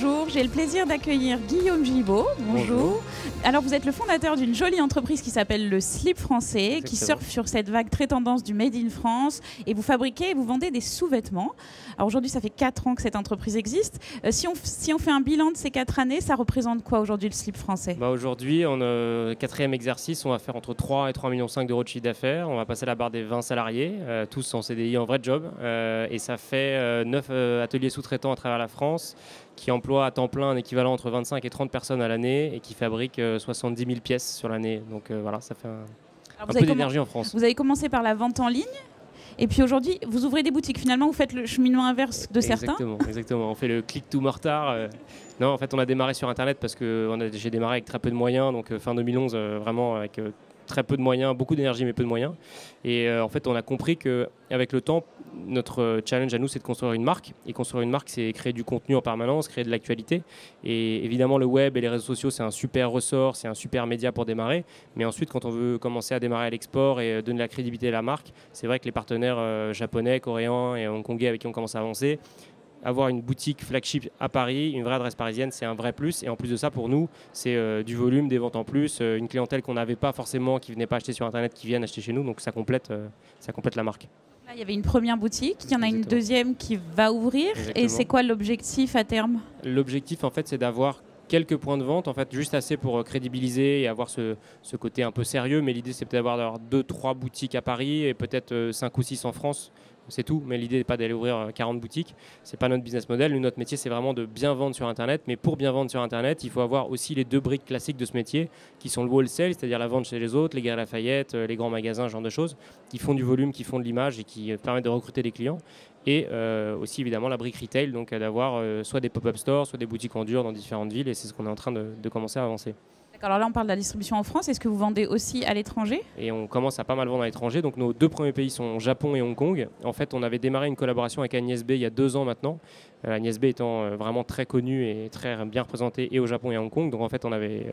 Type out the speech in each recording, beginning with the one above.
Bonjour, j'ai le plaisir d'accueillir Guillaume Gibaud. Bonjour. Alors vous êtes le fondateur d'une jolie entreprise qui s'appelle le Slip Français, exactement, qui surfe sur cette vague très tendance du Made in France, et vous fabriquez et vous vendez des sous-vêtements. Alors aujourd'hui ça fait 4 ans que cette entreprise existe. Si on fait un bilan de ces 4 années, ça représente quoi aujourd'hui le Slip Français? Aujourd'hui, en 4e exercice, on va faire entre 3 et 3,5 millions d'euros de chiffre d'affaires. On va passer la barre des 20 salariés, tous en CDI, en vrai job, et ça fait 9 ateliers sous-traitants à travers la France qui emploient à temps plein un équivalent entre 25 et 30 personnes à l'année et qui fabriquent 70 000 pièces sur l'année. Donc voilà, ça fait un peu d'énergie en France. Vous avez commencé par la vente en ligne et puis aujourd'hui, vous ouvrez des boutiques. Finalement, vous faites le cheminement inverse de certains. Exactement. On fait le click to mortar. Non, en fait, on a démarré sur Internet parce que j'ai démarré avec très peu de moyens. Donc fin 2011, vraiment avec très peu de moyens, beaucoup d'énergie mais peu de moyens. Et en fait, on a compris qu'avec le temps, notre challenge à nous, c'est de construire une marque. Et construire une marque, c'est créer du contenu en permanence, créer de l'actualité. Et évidemment, le web et les réseaux sociaux, c'est un super ressort, c'est un super média pour démarrer. Mais ensuite, quand on veut commencer à démarrer à l'export et donner de la crédibilité à la marque, c'est vrai que les partenaires japonais, coréens et hongkongais avec qui on commence à avancer, avoir une boutique flagship à Paris, une vraie adresse parisienne, c'est un vrai plus. Et en plus de ça, pour nous, c'est du volume, des ventes en plus, une clientèle qu'on n'avait pas forcément, qui ne venait pas acheter sur Internet, qui viennent acheter chez nous. Donc ça complète la marque. Là, il y avait une première boutique, il y en a une deuxième qui va ouvrir. Exactement. Et c'est quoi l'objectif à terme? L'objectif, en fait, c'est d'avoir quelques points de vente, en fait, juste assez pour crédibiliser et avoir ce côté un peu sérieux. Mais l'idée, c'est peut-être d'avoir 2-3 boutiques à Paris et peut-être 5 ou 6 en France. C'est tout, mais l'idée n'est pas d'aller ouvrir 40 boutiques. Ce n'est pas notre business model. Nous, notre métier, c'est vraiment de bien vendre sur Internet. Mais pour bien vendre sur Internet, il faut avoir aussi les 2 briques classiques de ce métier, qui sont le wholesale, c'est-à-dire la vente chez les autres, les Galeries Lafayette, les grands magasins, ce genre de choses, qui font du volume, qui font de l'image et qui permettent de recruter des clients. Et aussi, évidemment, la brique retail, donc d'avoir soit des pop-up stores, soit des boutiques en dur dans différentes villes. Et c'est ce qu'on est en train de commencer à avancer. Alors là, on parle de la distribution en France. Est-ce que vous vendez aussi à l'étranger? Et on commence à pas mal vendre à l'étranger. Donc nos 2 premiers pays sont Japon et Hong Kong. En fait, on avait démarré une collaboration avec Agnès B il y a 2 ans maintenant. Agnès B étant vraiment très connue et très bien représentée et au Japon et à Hong Kong. Donc en fait, on avait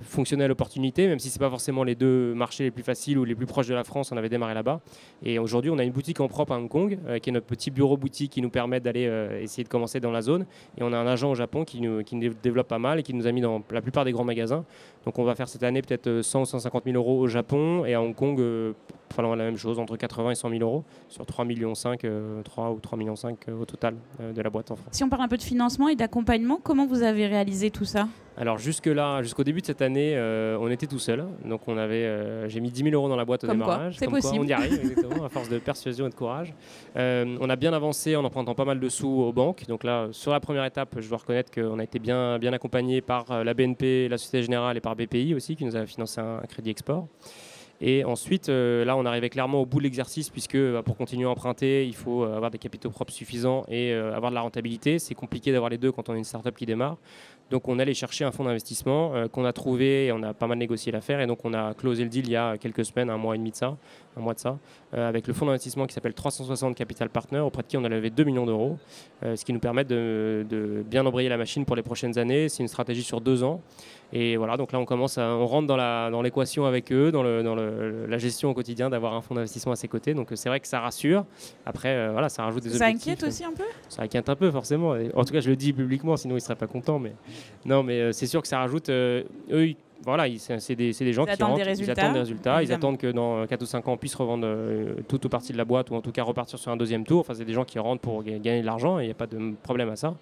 fonctionné à l'opportunité, même si ce n'est pas forcément les 2 marchés les plus faciles ou les plus proches de la France, on avait démarré là-bas. Et aujourd'hui, on a une boutique en propre à Hong Kong, qui est notre petit bureau boutique qui nous permet d'aller essayer de commencer dans la zone. Et on a un agent au Japon qui nous développe pas mal et qui nous a mis dans la plupart des grands magasins. Donc on va faire cette année peut-être 100 ou 150 000 euros au Japon et à Hong Kong, la même chose, entre 80 et 100 000 euros sur 3,5 millions, 3 ou 3,5 millions au total de la boîte en France. Si on parle un peu de financement et d'accompagnement, comment vous avez réalisé tout ça? Alors jusqu'au début de cette année, on était tout seul. Donc j'ai mis 10 000 euros dans la boîte au démarrage. C'est possible. Quoi, on y arrive, exactement, à force de persuasion et de courage. On a bien avancé en empruntant pas mal de sous aux banques. Donc là, sur la première étape, je dois reconnaître qu'on a été bien accompagné par la BNP, la Société Générale et par BPI aussi, qui nous a financé un crédit export. Et ensuite, là, on arrivait clairement au bout de l'exercice puisque pour continuer à emprunter, il faut avoir des capitaux propres suffisants et avoir de la rentabilité. C'est compliqué d'avoir les 2 quand on est une start-up qui démarre. Donc, on allait chercher un fonds d'investissement qu'on a trouvé et on a pas mal négocié l'affaire. Et donc, on a closé le deal il y a quelques semaines, un mois de ça, avec le fonds d'investissement qui s'appelle 360 Capital Partners, auprès de qui on a levé 2 millions d'euros, ce qui nous permet de bien embrayer la machine pour les prochaines années. C'est une stratégie sur 2 ans. Et voilà, donc là, on rentre dans l'équation avec eux, dans la gestion au quotidien, d'avoir un fonds d'investissement à ses côtés. Donc c'est vrai que ça rassure. Après, ça rajoute des objectifs. Ça inquiète aussi un peu? Ça inquiète un peu, forcément. En tout cas, je le dis publiquement, sinon ils ne seraient pas contents. Mais non, mais c'est sûr que ça rajoute. Eux, c'est des gens qui rentrent, ils attendent des résultats. Évidemment. Ils attendent que dans 4 ou 5 ans, on puisse revendre toute ou partie de la boîte ou en tout cas repartir sur un 2e tour. Enfin, c'est des gens qui rentrent pour gagner de l'argent et il n'y a pas de problème à ça.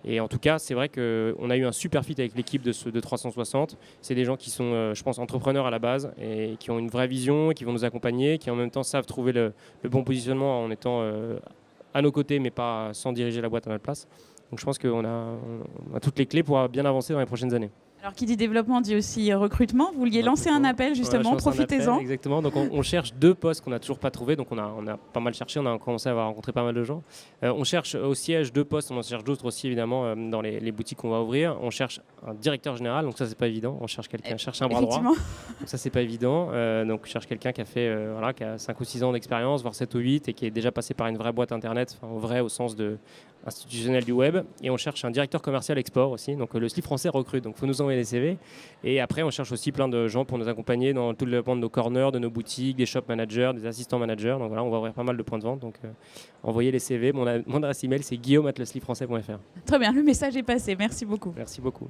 Et en tout cas, c'est vrai qu'on a eu un super fit avec l'équipe de 360. C'est des gens qui sont, je pense, entrepreneurs à la base et qui ont une vraie vision, qui vont nous accompagner, qui en même temps savent trouver le bon positionnement en étant à nos côtés, mais pas sans diriger la boîte à notre place. Donc je pense qu'on a toutes les clés pour bien avancer dans les prochaines années. Alors, qui dit développement dit aussi recrutement. Vous vouliez lancer un appel, justement, profitez-en. Exactement. Donc, on cherche 2 postes qu'on n'a toujours pas trouvés. Donc, on a pas mal cherché. On a commencé à avoir rencontré pas mal de gens. On cherche au siège 2 postes. On en cherche d'autres aussi, évidemment, dans les boutiques qu'on va ouvrir. On cherche un directeur général. Donc, ça, c'est pas évident. On cherche quelqu'un, cherche un bras droit. Donc, ça, c'est pas évident. Donc, on cherche quelqu'un qui a 5 ou 6 ans d'expérience, voire 7 ou 8, et qui est déjà passé par une vraie boîte Internet. Au vrai, au sens de institutionnels du web. Et on cherche un directeur commercial export aussi. Donc le slip français recrute, donc il faut nous envoyer des CV. Et après, on cherche aussi plein de gens pour nous accompagner dans tout le développement de nos corners, de nos boutiques, des shop managers, des assistants managers. Donc voilà, on va ouvrir pas mal de points de vente. Donc envoyez les CV. Mon adresse email, c'est guillaume@leslipfrançais.fr. Très bien, le message est passé. Merci beaucoup. Merci beaucoup.